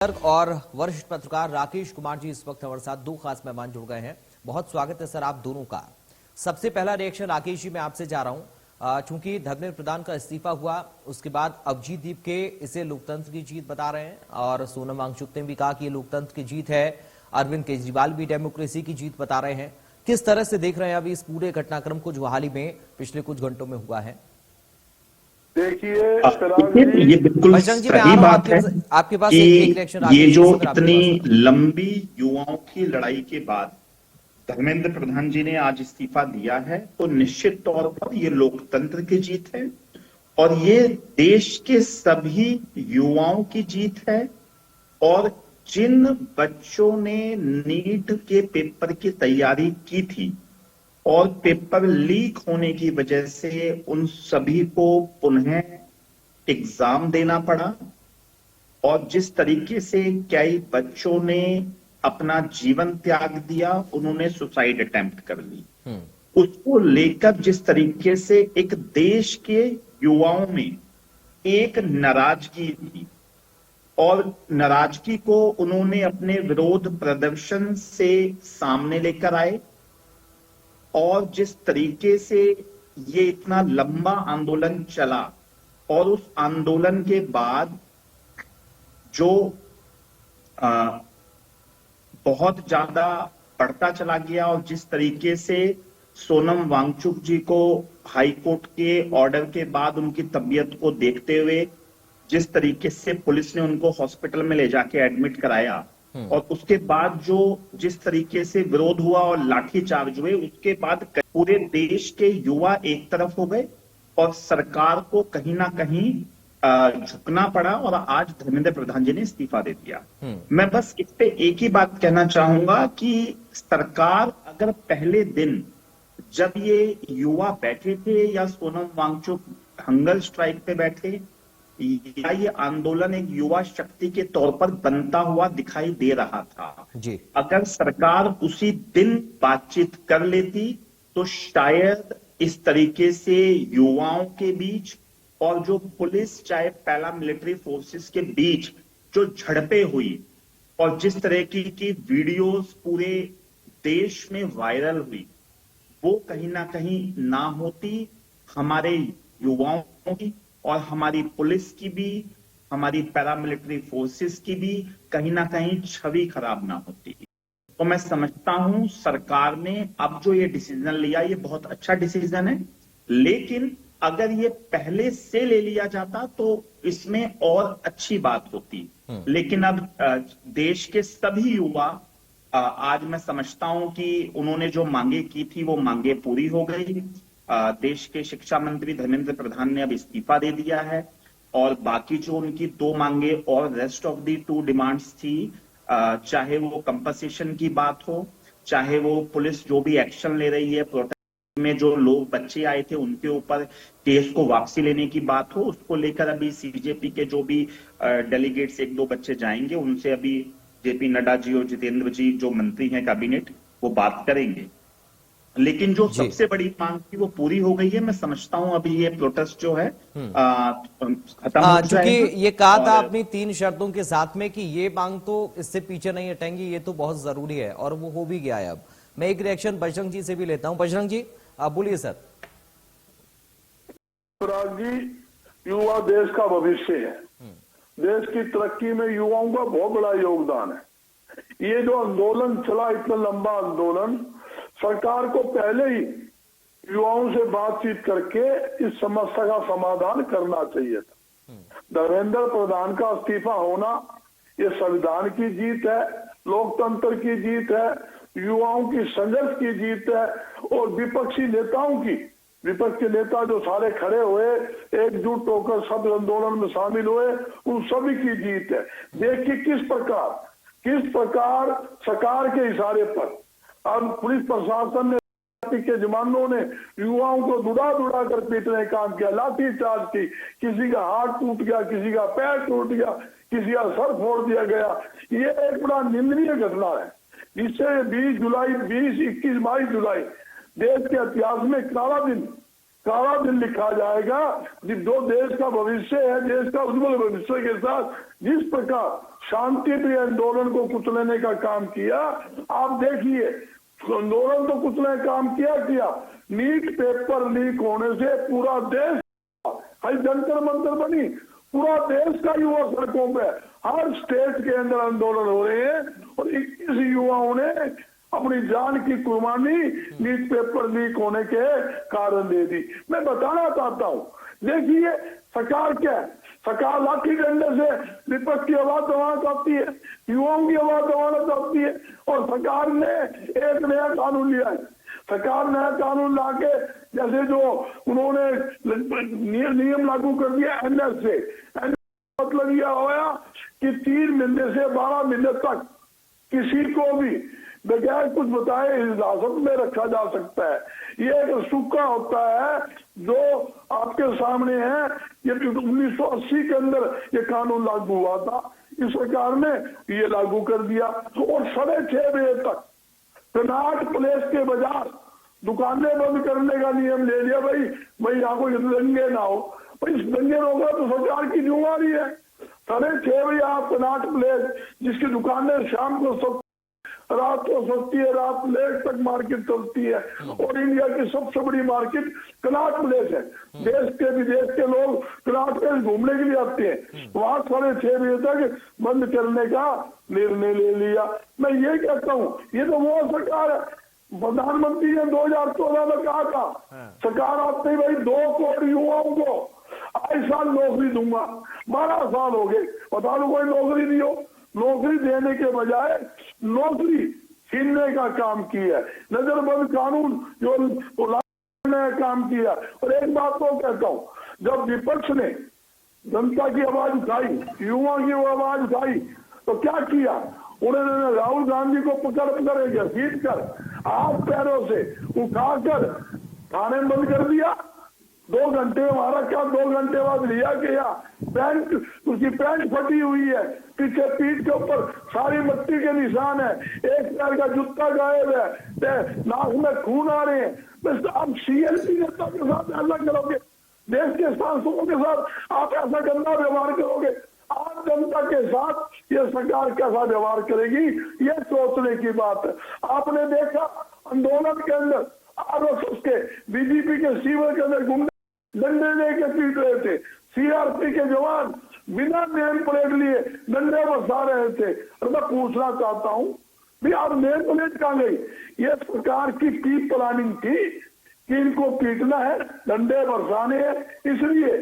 और वरिष्ठ पत्रकार राकेश कुमार जी इस वक्त हमारे साथ दो खास मेहमान जुड़ गए हैं। बहुत स्वागत है सर आप दोनों का। सबसे पहला रिएक्शन राकेश जी मैं आपसे जा रहा हूं, चूंकि धर्मेंद्र प्रधान का इस्तीफा हुआ उसके बाद अभिजीत दीप के इसे लोकतंत्र की जीत बता रहे हैं और सोनम वांगचुक ने भी कहा कि ये लोकतंत्र की जीत है। अरविंद केजरीवाल भी डेमोक्रेसी की जीत बता रहे हैं। किस तरह से देख रहे हैं अभी इस पूरे घटनाक्रम को जो हाल ही में पिछले कुछ घंटों में हुआ है? देखिए ये बिल्कुल सही बात है आपके पास कि एक रिएक्शन ये जो इतनी लंबी युवाओं की लड़ाई के बाद धर्मेंद्र प्रधान जी ने आज इस्तीफा दिया है, तो निश्चित तौर पर ये लोकतंत्र की जीत है और ये देश के सभी युवाओं की जीत है। और जिन बच्चों ने नीट के पेपर की तैयारी की थी और पेपर लीक होने की वजह से उन सभी को पुनः एग्जाम देना पड़ा और जिस तरीके से कई बच्चों ने अपना जीवन त्याग दिया, उन्होंने सुसाइड अटेम्प्ट कर ली, उसको लेकर जिस तरीके से एक देश के युवाओं में एक नाराजगी थी और नाराजगी को उन्होंने अपने विरोध प्रदर्शन से सामने लेकर आए और जिस तरीके से ये इतना लंबा आंदोलन चला और उस आंदोलन के बाद जो बहुत ज्यादा बढ़ता चला गया और जिस तरीके से सोनम वांगचुक जी को हाई कोर्ट के ऑर्डर के बाद उनकी तबीयत को देखते हुए जिस तरीके से पुलिस ने उनको हॉस्पिटल में ले जाके एडमिट कराया और उसके बाद जो जिस तरीके से विरोध हुआ और लाठीचार्ज हुए, उसके बाद पूरे देश के युवा एक तरफ हो गए और सरकार को कहीं ना कहीं झुकना पड़ा और आज धर्मेंद्र प्रधान जी ने इस्तीफा दे दिया। मैं बस इस पे एक ही बात कहना चाहूंगा कि सरकार अगर पहले दिन जब ये युवा बैठे थे या सोनम वांगचुक हंगर स्ट्राइक पे बैठे या ये आंदोलन एक युवा शक्ति के तौर पर बनता हुआ दिखाई दे रहा था जी। अगर सरकार उसी दिन बातचीत कर लेती तो शायद इस तरीके से युवाओं के बीच और जो पुलिस चाहे पैरा मिलिट्री फोर्सेस के बीच जो झड़पें हुई और जिस तरह की वीडियोस पूरे देश में वायरल हुई, वो कहीं ना कहीं ना होती, हमारे युवाओं की और हमारी पुलिस की भी, हमारी पैरामिलिट्री फोर्सेस की भी कहीं ना कहीं छवि खराब ना होती। तो मैं समझता हूं सरकार ने अब जो ये डिसीजन लिया ये बहुत अच्छा डिसीजन है, लेकिन अगर ये पहले से ले लिया जाता तो इसमें और अच्छी बात होती। लेकिन अब देश के सभी युवा आज मैं समझता हूं कि उन्होंने जो मांगे की थी वो मांगे पूरी हो गई। देश के शिक्षा मंत्री धर्मेंद्र प्रधान ने अब इस्तीफा दे दिया है और बाकी जो उनकी दो मांगे और रेस्ट ऑफ दी 2 डिमांड्स थी, चाहे वो कंपनसेशन की बात हो, चाहे वो पुलिस जो भी एक्शन ले रही है प्रोटेस्ट में जो लोग बच्चे आए थे उनके ऊपर केस को वापसी लेने की बात हो, उसको लेकर अभी सीजेपी के जो भी डेलीगेट्स 1-2 बच्चे जाएंगे, उनसे अभी जेपी नड्डा जी और जितेंद्र जी जो मंत्री हैं कैबिनेट, वो बात करेंगे। लेकिन जो सबसे बड़ी मांग थी वो पूरी हो गई है। मैं समझता हूं अभी ये प्रोटेस्ट जो है खत्म हो चूंकि ये कहा था अपनी 3 शर्तों के साथ में कि ये मांग तो इससे पीछे नहीं हटेंगी, ये तो बहुत जरूरी है और वो हो भी गया है। अब मैं एक रिएक्शन बजरंग जी से भी लेता हूं। बजरंग जी आप बोलिए सर। जी, युवा देश का भविष्य है, देश की तरक्की में युवाओं का बहुत बड़ा योगदान है। ये जो आंदोलन चला, इतना लंबा आंदोलन, सरकार को पहले ही युवाओं से बातचीत करके इस समस्या का समाधान करना चाहिए था। धर्मेंद्र प्रधान का इस्तीफा होना ये संविधान की जीत है, लोकतंत्र की जीत है, युवाओं की संघर्ष की जीत है और विपक्षी नेताओं की, विपक्ष के नेता जो सारे खड़े हुए एकजुट होकर सब आंदोलन में शामिल हुए, उन सभी की जीत है। देखिए किस प्रकार सरकार के इशारे पर अब पुलिस प्रशासन ने के जवानों ने युवाओं को दुड़ा कर पीटने का काम किया, लाठीचार्ज की, किसी का हाथ टूट गया, किसी का पैर टूट गया, किसी का सर फोड़ दिया गया। ये एक बड़ा निंदनीय घटना है। इससे 20, 21, 22 जुलाई देश के इतिहास में काला दिन काला दिन लिखा जाएगा। जो देश का भविष्य है, देश का उज्जवल भविष्य के साथ जिस प्रकार शांति प्रिय आंदोलन को कुचलने का काम किया, आप देखिए आंदोलन तो कुचलने का काम किया नीट पेपर लीक होने से पूरा देश जंतर मंतर बनी, पूरा देश का युवा सड़कों पे हर स्टेट के अंदर आंदोलन हो रहे हैं और 21 युवाओं ने अपनी जान की कुर्बानी नीट पेपर लीक होने के कारण दे दी। मैं बताना चाहता हूं, देखिए सरकार क्या है, सरकार लाठी डंडे से विपक्ष की आवाज दबाना चाहती है, युवाओं की आवाज दबाना चाहती है और सरकार ने एक नया कानून लिया है। सरकार नया कानून लाके जैसे जो उन्होंने नियम लागू कर दिया एनएस से, मतलब यह होया कि 3 महीने से 12 महीने तक किसी को भी बगैर कुछ बताए हिरासत में रखा जा सकता है। ये एक सूखा होता है जो आपके सामने है। ये 1980 के अंदर ये कानून लागू हुआ था, इस सरकार ने ये लागू कर दिया और 6:30 बजे तक कनाट प्लेस के बाजार दुकानें बंद करने का नियम ले लिया। भाई यहाँ कोई दंगे ना हो, भाई दंगे होगा तो सरकार की जिम्मेदारी है। 6:30 बजे आप कनाट प्लेस जिसकी दुकानें शाम को सब रात को सस्ती है, रात लेट तक मार्केट चलती है और इंडिया की सबसे बड़ी मार्केट कनाट प्लेस है। देश के विदेश के लोग कनाट प्लेस घूमने के लिए आते हैं, वहां 6:30 बजे तक बंद करने का निर्णय ले लिया। मैं ये कहता हूँ, ये तो वो सरकार है, प्रधानमंत्री ने 2014 में कहा था सरकार आते ही भाई 2 करोड़ युवाओं को आए साल नौकरी दूंगा। 12 साल हो गए, बता दो कोई नौकरी नहीं हो। नौकरी देने के बजाय नौकरी छीनने का काम किया, नजरबंद कानून जो लाने का काम किया। और एक बात तो कहता हूँ, जब विपक्ष ने जनता की आवाज उठाई, युवा की आवाज उठाई, तो क्या किया उन्होंने? राहुल गांधी को पकड़ घसीट कर हाथ पैरों से उठाकर थाने में बंद कर दिया। 2 घंटे हमारा क्या, 2 घंटे बाद लिया गया, पैंट उसकी पैंट फटी हुई है, पीछे पीठ के ऊपर सारी मट्टी के निशान है, एक पैर का जूता गायब है, नाक में खून आ रहे हैं। बस आप सीएलपी नेता के साथ ऐसा करोगे, देश के सांसदों के साथ आप ऐसा गंदा व्यवहार करोगे, आम जनता के साथ ये सरकार कैसा व्यवहार करेगी, ये सोचने की बात है। आपने देखा आंदोलन के अंदर आरएसएस के, बीजेपी के शिविर के अंदर गुंडे डंडे लेके पीट रहे थे, सीआरपी के जवान बिना नेम प्लेट लिए डंडे बरसा रहे थे। और मैं पूछना चाहता हूँ भी आप नेम प्लेट कहाँ गई? ये सरकार की प्लानिंग थी कि इनको पीटना है, डंडे बरसाने हैं, इसलिए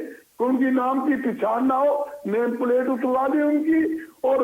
उनकी नाम की पहचान ना हो, नेम प्लेट उतरवा दी उनकी और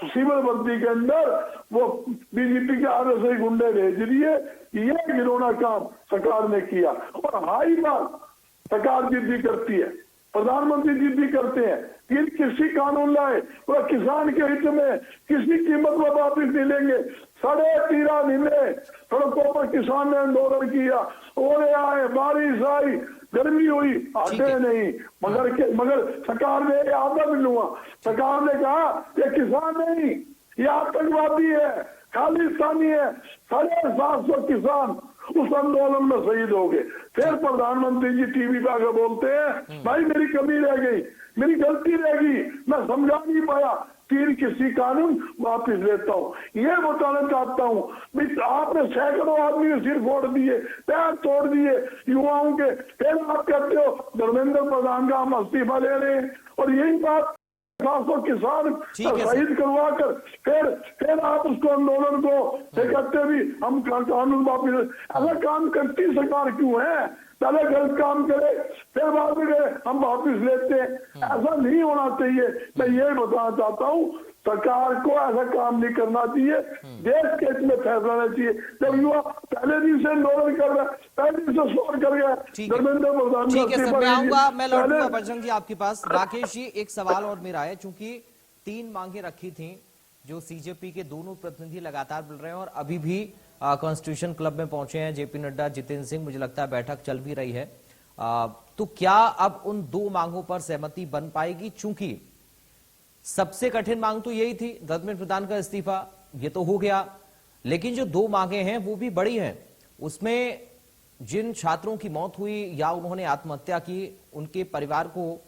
सिविल वर्दी के अंदर वो बीजेपी के आरएसआई गुंडे भेज दिए। ये घिनौना काम सरकार ने किया और हाई बात सरकार जिद्दी करती है, प्रधानमंत्री जिद्दी करते हैं कि किसी कानून लाए पूरा किसान के हित में, किसी कीमत में वापिस नहीं लेंगे। 13.5 महीने सड़कों पर किसान ने आंदोलन किया, ओले आए, बारिश आई, गर्मी हुई, हटे नहीं, मगर सरकार ने आधा मिलूंगा, सरकार ने कहा ये किसान नहीं, ये आतंकवादी है, खालिस्तानी है। 750 किसान उस आंदोलन में शहीद हो गए। फिर प्रधानमंत्री जी टीवी पे आकर बोलते हैं भाई मेरी कमी रह गई, मेरी गलती रह गई, मैं समझा नहीं पाया, फिर किसी कानून वापिस लेता हूँ। ये बताना चाहता हूँ आपने सैकड़ों आदमी के सिर फोड़ दिए, पैर तोड़ दिए युवाओं के, फिर आप कहते हो धर्मेंद्र प्रधान का हम इस्तीफा ले रहे हैं और यही बात 700 किसान शहीद करवा कर फिर आप उसको आंदोलन को कहते भी हम कानून वापिस। ऐसा काम करती सरकार क्यों है? पहले गलत काम करे फिर बाद में हम वापिस लेते हैं, ऐसा नहीं होना चाहिए। मैं ये बताना चाहता हूँ सरकार को ऐसा काम नहीं करना चाहिए, देश के हित में फैसला लेना चाहिए। जब युवा पहले दिन से आंदोलन कर रहा है, पहले दिन से शोर कर गया धर्मेंद्र प्रधान। ठीक है सर, मैं आऊंगा, मैं लौटूंगा बजरंग जी आपके पास। राकेश जी, एक सवाल और मेरा है, चूंकि 3 मांगे रखी थी जो सीजेपी के दोनों प्रतिनिधि लगातार मिल रहे हैं और अभी भी कॉन्स्टिट्यूशन क्लब में पहुंचे हैं जेपी नड्डा, जितेंद्र सिंह, मुझे लगता है बैठक चल भी रही है, तो क्या अब उन 2 मांगों पर सहमति बन पाएगी? चूंकि सबसे कठिन मांग तो यही थी, धर्मेंद्र प्रधान का इस्तीफा, ये तो हो गया, लेकिन जो 2 मांगे हैं वो भी बड़ी हैं। उसमें जिन छात्रों की मौत हुई या उन्होंने आत्महत्या की, उनके परिवार को,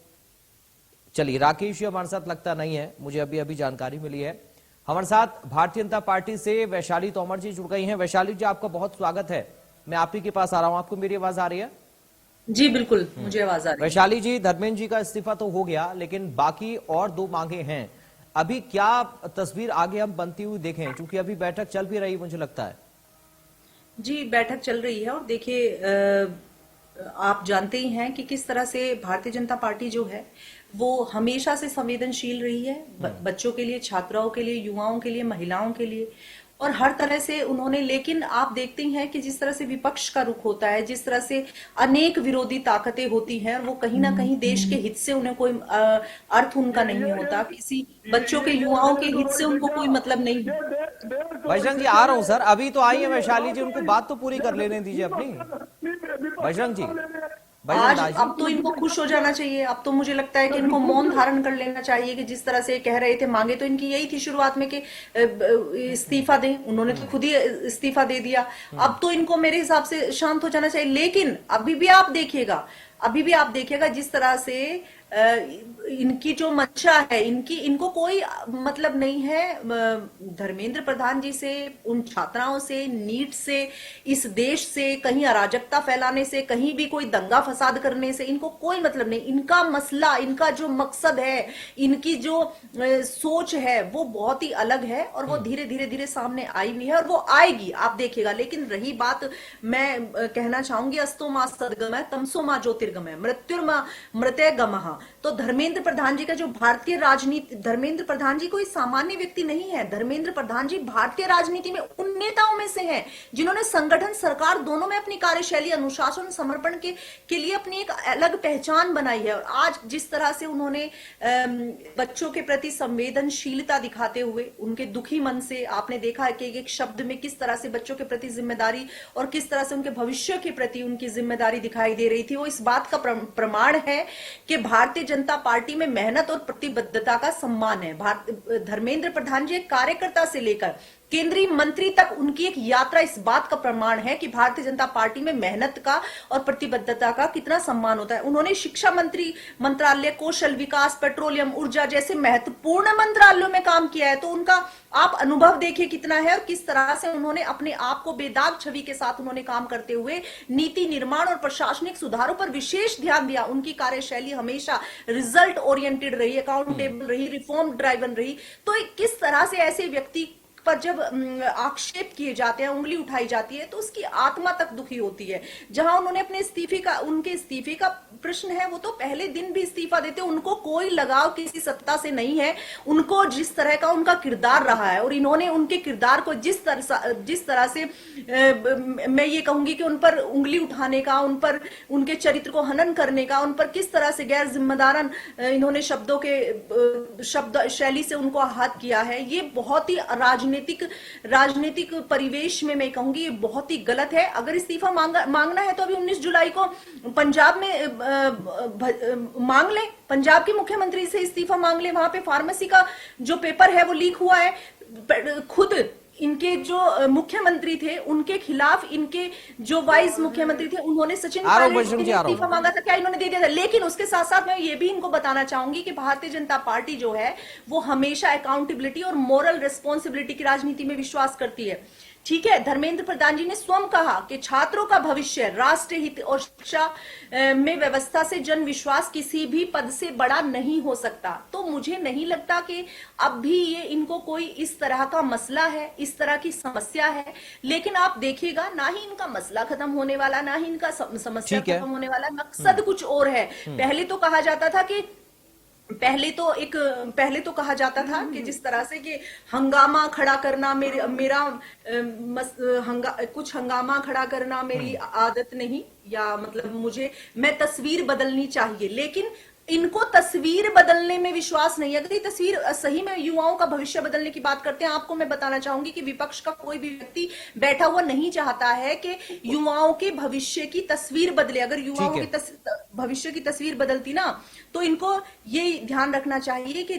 चलिए राकेश जी हमारे साथ लगता नहीं है, मुझे अभी अभी जानकारी मिली है। हमारे साथ भारतीय जनता पार्टी से वैशाली तोमर जी जुड़ गई हैं। वैशाली जी, आपका बहुत स्वागत है। मैं आप ही के पास आ रहा हूं। आपको मेरी आवाज आ रही है? जी बिल्कुल, मुझे आवाज आ रही है। वैशाली जी, धर्मेंद्र जी का इस्तीफा तो हो गया, लेकिन बाकी और 2 मांगे हैं। अभी क्या तस्वीर आगे हम बनती हुई देखें, क्योंकि अभी बैठक चल भी रही मुझे लगता है। जी, बैठक चल रही है और देखिए आप जानते ही हैं कि किस तरह से भारतीय जनता पार्टी जो है वो हमेशा से संवेदनशील रही है बच्चों के लिए, छात्राओं के लिए, युवाओं के लिए, महिलाओं के लिए, और हर तरह से उन्होंने, लेकिन आप देखते हैं कि जिस तरह से विपक्ष का रुख होता है, जिस तरह से अनेक विरोधी ताकतें होती हैं, वो कहीं ना कहीं देश के हित से उन्हें कोई अर्थ उनका नहीं होता, किसी बच्चों के, युवाओं के हित से उनको कोई मतलब नहीं है। बजरंग जी, आ रहा हूं सर, अभी तो आई है वैशाली जी, उनको बात तो पूरी कर लेने दीजिए अपनी। बजरंग जी, आज अब तो इनको खुश हो जाना चाहिए। अब तो मुझे लगता है कि इनको मौन धारण कर लेना चाहिए कि जिस तरह से कह रहे थे, मांगे तो इनकी यही थी शुरुआत में कि इस्तीफा दें, उन्होंने तो खुद ही इस्तीफा दे दिया। अब तो इनको मेरे हिसाब से शांत हो जाना चाहिए। लेकिन अभी भी आप देखिएगा जिस तरह से इनकी जो मंशा है, इनको कोई मतलब नहीं है धर्मेंद्र प्रधान जी से, उन छात्राओं से, नीट से, इस देश से कहीं अराजकता फैलाने से, कहीं भी कोई दंगा फसाद करने से इनको कोई मतलब नहीं। इनका मसला, इनका जो मकसद है, इनकी जो सोच है वो बहुत ही अलग है और वो धीरे धीरे सामने आई हुई है और वो आएगी, आप देखिएगा। लेकिन रही बात, मैं कहना चाहूंगी, अस्तो मा सद्गमय तमसो मा ज्योतिर्गमय मृत्युर्मा मृतय गमः। तो धर्मेंद्र प्रधान जी का जो भारतीय राजनीति, धर्मेंद्र प्रधान जी कोई सामान्य व्यक्ति नहीं है। धर्मेंद्र प्रधान जी भारतीय राजनीति में उन नेताओं में से हैं जिन्होंने संगठन, सरकार दोनों में अपनी कार्यशैली, अनुशासन, समर्पण के लिए अपनी एक अलग पहचान बनाई है। और आज जिस तरह से उन्होंने बच्चों के प्रति संवेदनशीलता दिखाते हुए, उनके दुखी मन से, आपने देखा है कि एक शब्द में किस तरह से बच्चों के प्रति जिम्मेदारी और किस तरह से उनके भविष्य के प्रति उनकी जिम्मेदारी दिखाई दे रही थी, वो इस बात का प्रमाण है कि भारतीय जनता पार्टी में मेहनत और प्रतिबद्धता का सम्मान है। धर्मेंद्र प्रधान जी एक कार्यकर्ता से लेकर केंद्रीय मंत्री तक उनकी एक यात्रा इस बात का प्रमाण है कि भारतीय जनता पार्टी में मेहनत का और प्रतिबद्धता का कितना सम्मान होता है। उन्होंने शिक्षा मंत्रालय, कौशल विकास, पेट्रोलियम, ऊर्जा जैसे महत्वपूर्ण मंत्रालयों में काम किया है। तो उनका आप अनुभव देखिए कितना है और किस तरह से उन्होंने अपने आप को बेदाग छवि के साथ उन्होंने काम करते हुए नीति निर्माण और प्रशासनिक सुधारों पर विशेष ध्यान दिया। उनकी कार्यशैली हमेशा रिजल्ट ओरिएंटेड रही, अकाउंटेबल रही, रिफॉर्म ड्राइवन रही। तो किस तरह से ऐसे व्यक्ति पर जब आक्षेप किए जाते हैं, उंगली उठाई जाती है, तो उसकी आत्मा तक दुखी होती है। जहां उन्होंने अपने उनके इस्तीफे का प्रश्न है, वो तो पहले दिन भी इस्तीफा देते, उनको कोई लगाव किसी सत्ता से नहीं है। उनको जिस तरह का उनका किरदार रहा है और इन्होंने उनके किरदार को जिस तरह से मैं ये कहूंगी कि उन पर उंगली उठाने का, उन पर उनके चरित्र को हनन करने का, उन पर किस तरह से गैर जिम्मेदारन इन्होंने शब्द शैली से उनको आहत किया है, ये बहुत ही राजनीतिक परिवेश में मैं कहूंगी ये बहुत ही गलत है। अगर इस्तीफा मांगना है तो अभी 19 जुलाई को पंजाब में मांग ले, पंजाब के मुख्यमंत्री से इस्तीफा मांग ले। वहां पे फार्मेसी का जो पेपर है वो लीक हुआ है। खुद इनके जो मुख्यमंत्री थे उनके खिलाफ इनके जो वाइस मुख्यमंत्री थे उन्होंने सचिन पायलट ने इस्तीफा मांगा था, क्या इन्होंने दे दिया था। लेकिन उसके साथ साथ मैं ये भी इनको बताना चाहूंगी कि भारतीय जनता पार्टी जो है वो हमेशा अकाउंटेबिलिटी और मोरल रिस्पॉन्सिबिलिटी की राजनीति में विश्वास करती है। ठीक है, धर्मेंद्र प्रधान जी ने स्वयं कहा कि छात्रों का भविष्य, राष्ट्र हित और शिक्षा में व्यवस्था से जन विश्वास किसी भी पद से बड़ा नहीं हो सकता। तो मुझे नहीं लगता कि अब भी ये इनको कोई इस तरह का मसला है, इस तरह की समस्या है। लेकिन आप देखिएगा, ना ही इनका मसला खत्म होने वाला, ना ही इनका समस्या खत्म होने वाला, मकसद कुछ और है। पहले तो कहा जाता था कि पहले तो कहा जाता था कि जिस तरह से कि हंगामा खड़ा करना कुछ हंगामा खड़ा करना मेरी आदत नहीं, या मतलब मैं तस्वीर बदलनी चाहिए। लेकिन इनको तस्वीर बदलने में विश्वास नहीं है। अगर ये तस्वीर सही में युवाओं का भविष्य बदलने की बात करते हैं, आपको मैं बताना चाहूंगी कि विपक्ष का कोई भी व्यक्ति बैठा हुआ नहीं चाहता है कि युवाओं के भविष्य की तस्वीर बदले। अगर युवाओं की भविष्य की तस्वीर बदलती ना, तो इनको ये ध्यान रखना चाहिए कि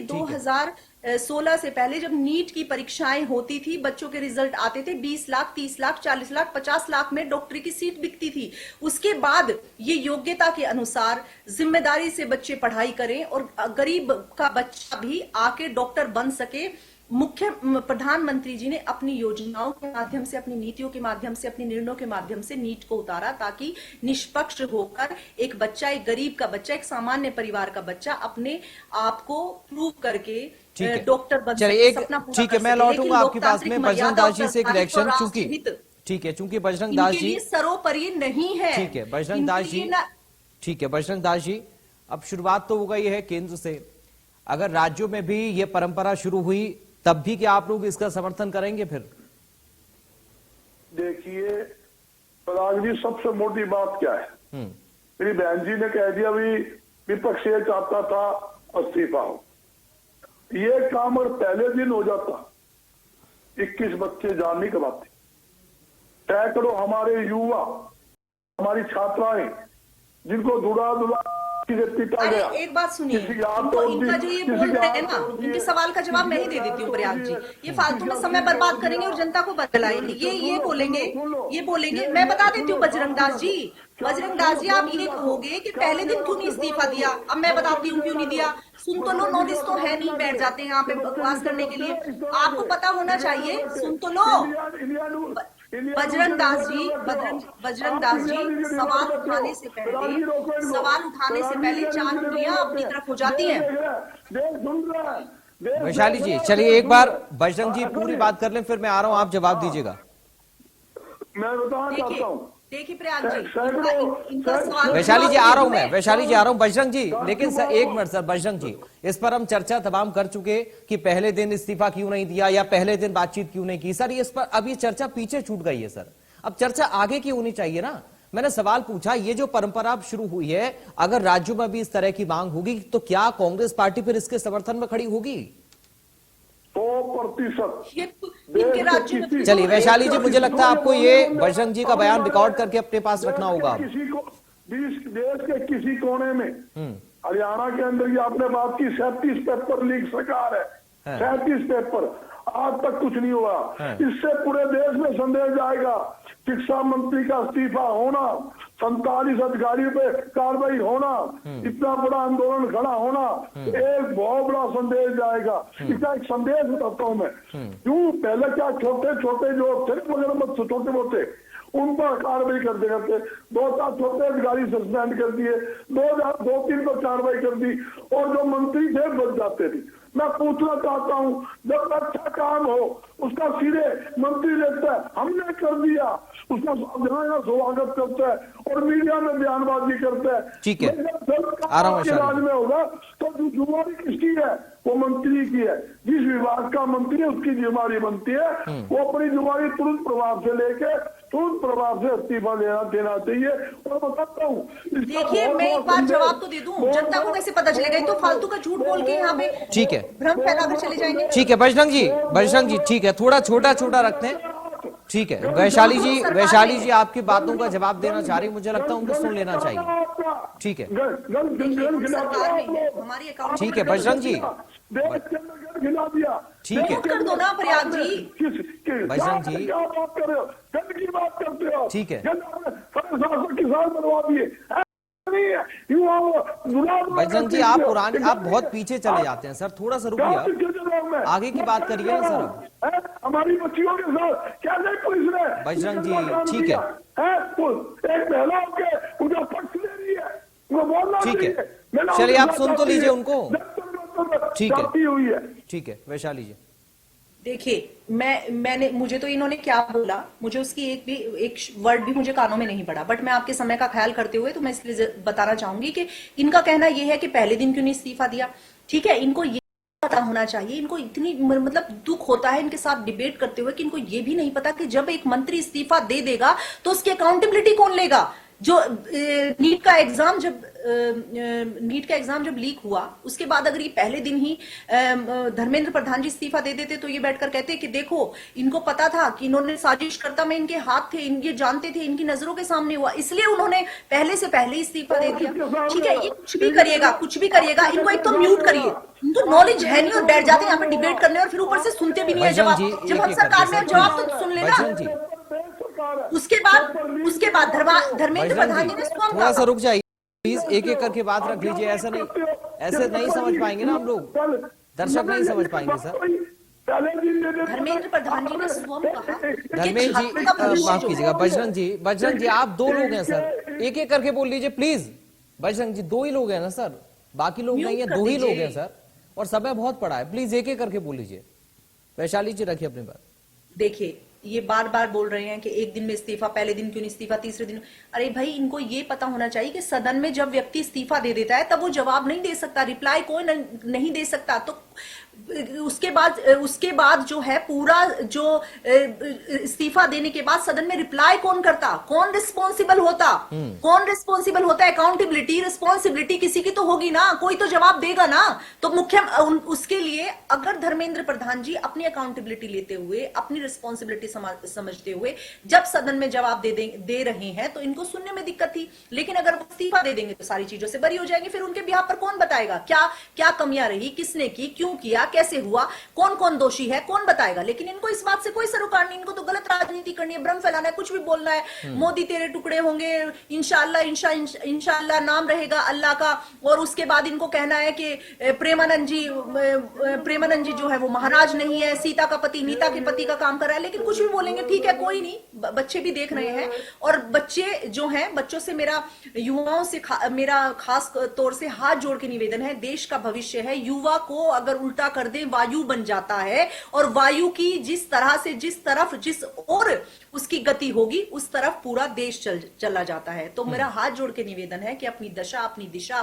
16 से पहले जब नीट की परीक्षाएं होती थी, बच्चों के रिजल्ट आते थे, 20 लाख, 30 लाख, 40 लाख, 50 लाख में डॉक्टरी की सीट बिकती थी। उसके बाद ये योग्यता के अनुसार जिम्मेदारी से बच्चे पढ़ाई करें और गरीब का बच्चा भी आके डॉक्टर बन सके। मुख्य प्रधानमंत्री जी ने अपनी योजनाओं के माध्यम से, अपनी नीतियों के माध्यम से, अपने निर्णयों के माध्यम से नीट को उतारा, ताकि निष्पक्ष होकर एक बच्चा, एक गरीब का बच्चा, एक सामान्य परिवार का बच्चा अपने आप को प्रूव करके डॉक्टर बन चलिए सके, सपना पूरा ठीक है, कर मैं सके। लौटूंगा लेकिन आपके पास में लोकतांत्रिक बजरंग मर्यादा दास जी से एक और रिएक्शन, सरकारी चूंकि राष्ट्रहित ठीक है, चूंकि बजरंग दास इनके जी लिए सरोपरि नहीं है। ठीक है बजरंग दास जी, ठीक है बजरंग दास जी, अब शुरुआत तो हो गई है केंद्र से, अगर राज्यों में भी ये परंपरा शुरू हुई तब भी क्या आप लोग इसका समर्थन करेंगे फिर? देखिए पराग जी, सबसे मोटी बात क्या है, मेरी बहन जी ने कह दिया भी विपक्ष ये चाहता था इस्तीफा हो। ये काम अगर पहले दिन हो जाता, 21 बच्चे जान नहीं कमाते, सैकड़ों हमारे युवा, हमारी छात्राएं जिनको दुड़ा दुड़ा पिटा गया। एक बात सुनिए, इनका जो ये बोल रहे हैं ना, इनके सवाल का जवाब मैं ही दे देती हूँ प्रयाग जी। ये फालतू में समय बर्बाद करेंगे और जनता को बदलाएंगे, ये बोलेंगे। मैं बता देती हूँ बजरंग दास जी, आप ये कहोगे कि पहले दिन क्यों नहीं इस्तीफा दिया, अब मैं बताती हूँ क्यों नहीं दिया। सुन तो लो, नोटिस तो है नहीं, बैठ जाते हैं यहाँ पे बकवास करने के लिए। आपको पता होना चाहिए, सुन तो लो। बजरंग दास जी, सवाल उठाने से पहले 4 उंगलियां अपनी तरफ हो जाती हैं। वैशाली जी, चलिए एक बार बजरंग जी पूरी बात कर लें, फिर मैं आ रहा हूं, आप जवाब दीजिएगा। मैं बताना चाहता हूँ, देखिए प्रयाग जी, इनका सवाल, वैशाली जी आ रहा हूं मैं, वैशाली जी आ रहा हूं, बजरंग जी लेकिन सर एक मिनट सर, बजरंग जी इस पर हम चर्चा तमाम कर चुके कि पहले दिन इस्तीफा क्यों नहीं दिया या पहले दिन बातचीत क्यों नहीं की। सर इस पर अब ये चर्चा पीछे छूट गई है सर, अब चर्चा आगे की होनी चाहिए ना। मैंने सवाल पूछा, ये जो परंपरा अब शुरू हुई है, अगर राज्यों में भी इस तरह की मांग होगी तो क्या कांग्रेस पार्टी फिर इसके समर्थन में खड़ी होगी? 100%। इनके राज्य में। चलिए वैशाली जी, मुझे लगता है आपको ये बजरंग जी का बयान रिकॉर्ड करके अपने पास रखना होगा। किसी को देश के किसी कोने में, हरियाणा के अंदर ये आपने बात की, 37 पेपर लीक सरकार है, 37 पेपर, आज तक कुछ नहीं हुआ। इससे पूरे देश में संदेश जाएगा, शिक्षा मंत्री का इस्तीफा होना, 47 अधिकारियों पे कार्रवाई होना, इतना बड़ा आंदोलन खड़ा होना, एक बहुत बड़ा संदेश जाएगा। इसका एक संदेश बताता हूं मैं, क्यों पहले क्या छोटे छोटे जो थे वगैरह छोटे मोटे, उन पर कार्रवाई करते करते 2-4 छोटे अधिकारी सस्पेंड कर दिए, 2-3 पर कार्रवाई कर दी, और जो मंत्री थे बच जाते थे। मैं पूछना चाहता हूं, जब अच्छा काम हो उसका सीधे मंत्री लेता है, हमने कर दिया, उसका स्वागत करता है और मीडिया में बयानबाजी करता है। ठीक है, राज्य में होगा तो जो जिम्मेवारी किसकी है, वो मंत्री की है। जिस विभाग का मंत्री है उसकी जिम्मेवारी बनती है, वो अपनी जिम्मेवारी तुरंत प्रभाव से लेके तुरंत प्रभाव से इस्तीफा देना चाहिए। और बताता हूँ, देखिए मैं एक बार जवाब तो दे दूं, जनता को कैसे पता चलेगा? तो फालतू का झूठ बोल के यहाँ पे ठीक है भ्रम फैलाकर चले जाएंगे। ठीक है बजरंग जी ठीक है, थोड़ा छोटा रखते हैं। ठीक है वैशाली जी आपकी बातों का जवाब देना चाह रही, मुझे लगता है उनको सुन लेना चाहिए। ठीक है ठीक है बजरंग जी, ठीक है कर दो ना प्रयाग जी। बजरंग जी क्या बात कर रहे हो, गंद की बात करते हो। ठीक है किसान बनवा दिए, बजरंग जी आप बहुत पीछे चले जाते हैं सर, थोड़ा सा रुकिए, आगे की बात करिए ना सर। हमारी बच्चियों के साथ कैसे पुलिस ने, बजरंग जी ठीक है, एक महिला के उनका पक्ष ले रही है, उनको बोलना ठीक है, चलिए आप सुन तो लीजिए उनको। ठीक है वैशाली जी, देखिए मुझे तो इन्होंने क्या बोला, मुझे उसकी एक वर्ड भी मुझे कानों में नहीं पड़ा, बट मैं आपके समय का ख्याल करते हुए तो मैं इसलिए बताना चाहूंगी कि इनका कहना यह है कि पहले दिन क्यों नहीं इस्तीफा दिया। ठीक है, इनको ये पता होना चाहिए, इनको इतनी मतलब दुख होता है इनके साथ डिबेट करते हुए कि इनको ये भी नहीं पता कि जब एक मंत्री इस्तीफा दे देगा तो उसकी अकाउंटेबिलिटी कौन लेगा। जो नीट का एग्जाम जब लीक हुआ उसके बाद अगर ये पहले दिन ही धर्मेंद्र प्रधान जी इस्तीफा दे देते तो ये बैठकर कहते कि देखो इनको पता था कि इन्होंने साजिशकर्ता में इनके हाथ थे, ये जानते थे, इनकी नजरों के सामने हुआ, इसलिए उन्होंने पहले से पहले इस्तीफा दे दिया। ठीक है, ये कुछ भी करिएगा, इनको एक तो म्यूट करिए, इनको नॉलेज है नहीं और बैठ जाते हैं यहाँ पे डिबेट करने और फिर ऊपर से सुनते भी नहीं है जवाब। जब हम सरकार में जवाब तो सुन लेना। उसके बाद धर्मेंद्र प्रधान जी ने थोड़ा सा रुक जाइए प्लीज, एक एक करके बात रख लीजिए। ऐसे नहीं समझ पाएंगे ना हम लोग, दर्शक नहीं समझ पाएंगे सर। धर्मेंद्र प्रधान जी ने स्वयं कहा, धर्मेंद्र जी माफ कीजिएगा, बजरंग जी आप दो लोग हैं सर, एक एक करके बोल लीजिए प्लीज। बजरंग जी दो ही लोग हैं ना सर, बाकी लोग नहीं है, दो ही लोग हैं सर, और समय बहुत पड़ा है, प्लीज एक एक करके बोल लीजिए। वैशाली जी रखिए अपनी बात। देखिए ये बार बार बोल रहे हैं कि एक दिन में इस्तीफा, पहले दिन क्यों नहीं इस्तीफा, तीसरे दिन। अरे भाई इनको ये पता होना चाहिए कि सदन में जब व्यक्ति इस्तीफा दे देता है तब वो जवाब नहीं दे सकता, रिप्लाई कोई नहीं दे सकता। तो उसके बाद जो है पूरा जो इस्तीफा देने के बाद सदन में रिप्लाई कौन करता, कौन रिस्पॉन्सिबल होता, अकाउंटेबिलिटी रिस्पॉन्सिबिलिटी किसी की तो होगी ना, कोई तो जवाब देगा ना। तो उसके लिए अगर धर्मेंद्र प्रधान जी अपनी अकाउंटेबिलिटी लेते हुए, अपनी रिस्पॉन्सिबिलिटी समझते हुए जब सदन में जवाब दे रहे हैं तो इनको सुनने में दिक्कत थी, लेकिन अगर वो इस्तीफा दे देंगे तो सारी चीजों से बरी हो जाएंगे। फिर उनके बिहाफ पर कौन बताएगा क्या कमियां रही, किसने की, क्यों किया, कैसे हुआ, कौन कौन दोषी है, कौन बताएगा। लेकिन इनको इस बात से कोई सरोकार नहीं, इनको तो गलत राजनीति करनी है, भ्रम फैलाना है, कुछ भी बोलना है। मोदी तेरे टुकड़े होंगे, इंशाअल्लाह नाम रहेगा अल्लाह का, और उसके बाद इनको कहना है कि प्रेमानंद जी जो है वो महाराज नहीं है, सीता का पति नीता के पति का काम कर रहा है। लेकिन कुछ भी बोलेंगे, ठीक है कोई नहीं, बच्चे भी देख रहे हैं। और बच्चे जो हैं, बच्चों से युवाओं से मेरा खास तौर से हाथ जोड़ के निवेदन है, देश का भविष्य है, युवा को अगर उल्टा कर दें वायु बन जाता है, और वायु की जिस तरह से जिस ओर उसकी गति होगी उस तरफ पूरा देश चला जाता है। तो मेरा हाथ जोड़ के निवेदन है कि अपनी दशा, अपनी दिशा,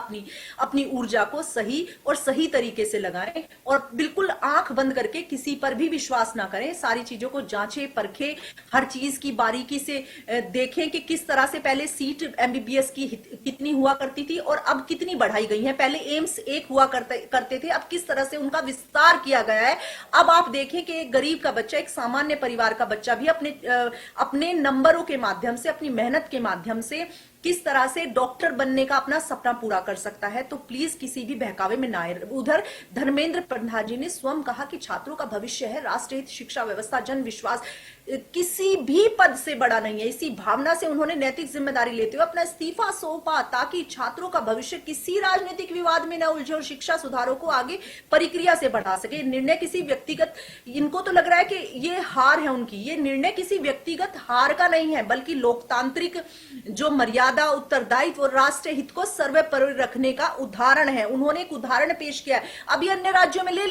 अपनी ऊर्जा को सही तरीके से लगाएं और बिल्कुल आंख बंद करके किसी पर भी विश्वास ना करें। सारी चीजों को जांचें, परखें, हर चीज की बारीकी से देखें कि किस तरह से पहले सीट एमबीबीएस की कितनी हुआ करती थी और अब कितनी बढ़ाई गई है। पहले एम्स 1 हुआ करते थे, अब किस तरह से उनका विस्तार किया गया है। अब आप देखें कि एक गरीब का बच्चा, एक सामान्य परिवार का बच्चा भी अपने नंबरों के माध्यम से, अपनी मेहनत के माध्यम से किस तरह से डॉक्टर बनने का अपना सपना पूरा कर सकता है। तो प्लीज किसी भी बहकावे में ना आए। उधर धर्मेंद्र प्रधान जी ने स्वयं कहा कि छात्रों का भविष्य है, राष्ट्रहित, शिक्षा व्यवस्था, जन विश्वास किसी भी पद से बड़ा नहीं है। इसी भावना से उन्होंने नैतिक जिम्मेदारी लेते हुए अपना इस्तीफा सौंपा ताकि छात्रों का भविष्य किसी राजनीतिक विवाद में न उलझे और शिक्षा सुधारों को आगे प्रक्रिया से बढ़ा सके। निर्णय किसी व्यक्तिगत, इनको तो लग रहा है कि ये हार है उनकी, ये निर्णय किसी व्यक्तिगत हार का नहीं है, बल्कि लोकतांत्रिक जो मर्यादा, उत्तरदायित्व और राष्ट्रीय हित को सर्वोपरि रखने का उदाहरण है। उन्होंने एक उदाहरण पेश किया है। अभी अन्य राज्यों में ले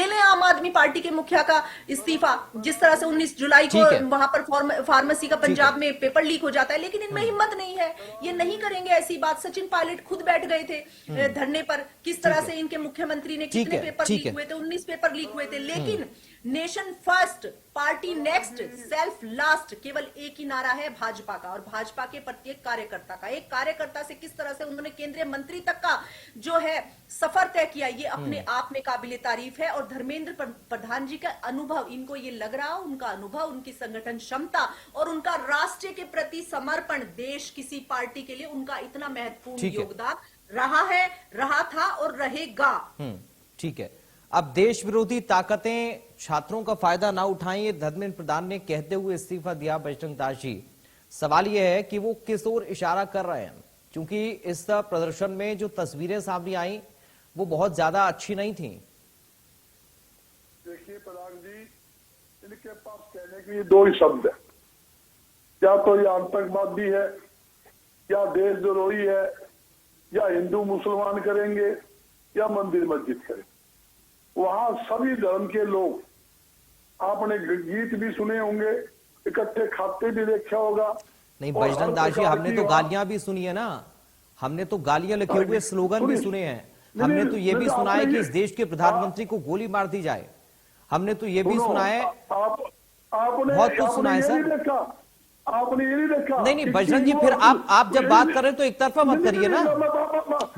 लें आम आदमी पार्टी के मुखिया का इस्तीफा, जिस तरह से 19 जुलाई को वहां पर फार्मेसी का पंजाब में पेपर लीक हो जाता है, लेकिन इनमें हिम्मत नहीं है, ये नहीं करेंगे ऐसी बात। सचिन पायलट खुद बैठ गए थे धरने पर, किस तरह से इनके मुख्यमंत्री ने कितने पेपर लीक हुए थे, 19 पेपर लीक हुए थे। लेकिन nation first, party next, self last, केवल एक ही नारा है भाजपा का, और भाजपा के प्रत्येक कार्यकर्ता का। एक कार्यकर्ता से किस तरह से उन्होंने केंद्रीय मंत्री तक का जो है सफर तय किया, ये अपने आप में काबिले तारीफ है। और धर्मेंद्र प्रधान जी का अनुभव, इनको ये लग रहा, उनका अनुभव, उनकी संगठन क्षमता और उनका राष्ट्र के प्रति समर्पण, देश किसी पार्टी के लिए उनका इतना महत्वपूर्ण योगदान रहा था और रहेगा। ठीक है। अब देश विरोधी ताकतें छात्रों का फायदा ना उठाएं, ये धर्मेंद्र प्रधान ने कहते हुए इस्तीफा दिया। बजरंग दास जी, सवाल यह है कि वो किस ओर इशारा कर रहे हैं, क्योंकि इस प्रदर्शन में जो तस्वीरें सामने आई वो बहुत ज्यादा अच्छी नहीं थी। देखिए प्रधान जी, इनके पास कहने के लिए दो ही शब्द है, या तो ये आतंकवादी है, या देशद्रोही है, या हिंदू मुसलमान करेंगे, या मंदिर मस्जिद करेंगे। वहां सभी धर्म के लोग, आपने गीत भी सुने होंगे, इकट्ठे खाते भी देखा होगा। नहीं बजरंग दास जी, हमने तो गालियां भी सुनी है ना, हमने तो गालियां लिखे हुए स्लोगन भी सुने हैं। हमने तो ये भी सुना है कि इस देश के प्रधानमंत्री को गोली मार दी जाए। हमने तो ये भी सुना है, आपने बहुत कुछ सुना है सर। आपने ये नहीं देखा? नहीं बजरंग जी, फिर आप जब बात कर रहे हैं तो एक तरफा मत करिए ना।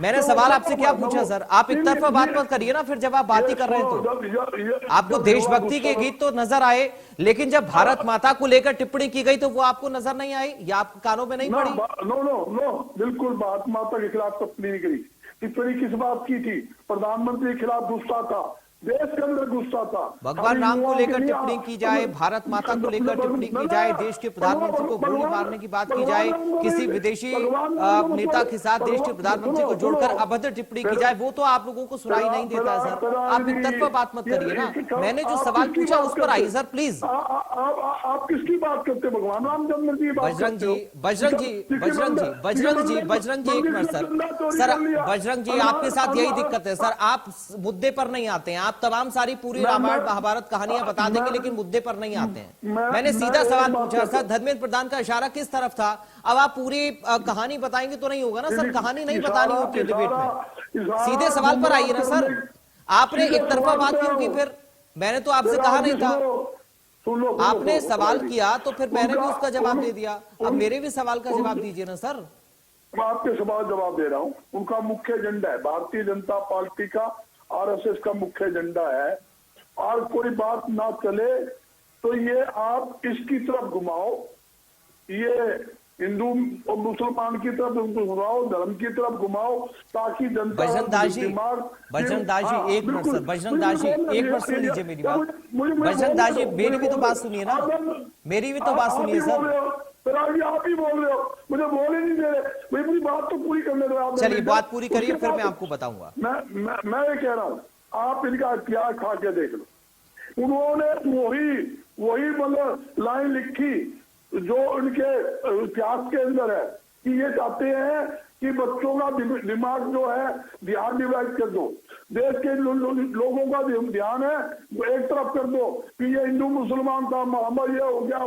मैंने सवाल आपसे क्या पूछा सर, आप एक तरफा बात मत करिए ना। फिर जब आप बात ही कर रहे हैं तो आपको देशभक्ति के गीत तो नजर आए, लेकिन जब भारत माता को लेकर टिप्पणी की गई तो वो आपको नजर नहीं आई या आपके कानों में नहीं पड़ी? नो, बिल्कुल भारत माता के खिलाफ टिप्पणी नहीं करी। टिप्पणी किस बात की थी? प्रधानमंत्री के खिलाफ गुस्सा था, देश के अंदर गुस्सा था। भगवान राम को लेकर टिप्पणी की जाए, भारत माता को लेकर टिप्पणी की जाए, देश के प्रधानमंत्री को गोली मारने की बात की जाए, किसी विदेशी नेता के साथ देश के प्रधानमंत्री को जोड़कर अभद्र टिप्पणी की जाए, वो तो आप लोगों को सुनाई नहीं देता है सर। आप एक तरफा बात मत करिए ना। मैंने जो सवाल पूछा उस पर आइए सर प्लीज। आप किसकी बात करते हैं? भगवान रामचंद्र जी? बजरंग जी एक मिनट सर। बजरंग जी, आपके साथ यही दिक्कत है सर, आप मुद्दे पर नहीं आते हैं। आप तमाम सारी पूरी रामायण महाभारत कहानियां बता देंगे लेकिन मुद्दे पर नहीं आते हैं। मैंने सीधा सवाल पूछा सर, धर्मेंद्र प्रधान का इशारा किस तरफ था? अब आप पूरी कहानी बताएंगे तो नहीं होगा ना सर, कहानी नहीं बतानी होती है डिबेट में। सीधे सवाल पर आइए ना सर। आपने एक तरफा बात क्यों की? फिर मैंने तो आपसे कहा नहीं था, आपने सवाल किया तो फिर मैंने भी उसका जवाब दे दिया। अब मेरे भी सवाल का जवाब दीजिए ना सर। मैं आपके सवाल जवाब दे रहा हूं। उनका मुख्य एजेंडा है, भारतीय जनता पार्टी का आरएसएस का मुख्य एजेंडा है, और कोई बात ना चले तो ये आप इसकी तरफ घुमाओ, ये हिंदू और मुसलमान की तरफ घुमाओ, धर्म की तरफ घुमाओ, ताकि जनता बजरंग दास जी एक मिनट सर, बजरंग दास जी एक मिनट सुन लीजिए मेरी बात। बजरंग दास जी मेरी भी तो बात सुनिए ना, मेरी भी तो बात सुनिए सर। आप ही बोल रहे हो, मुझे बोल ही नहीं दे रहे। मुझे पूरी बात तो पूरी करने दो। चलिए बात पूरी करिए, फिर मैं आपको बताऊंगा। मैं ये कह रहा हूँ, आप इनका इतिहास खा के देख लो। उन्होंने वही मतलब लाइन लिखी जो उनके इतिहास के अंदर है कि ये चाहते हैं कि बच्चों का दिमाग जो है ध्यान डिवाइड कर दो, देश के लोगों का ध्यान है वो एक तरफ कर दो कि ये हिंदू मुसलमान था, मोहम्मद ये हो गया।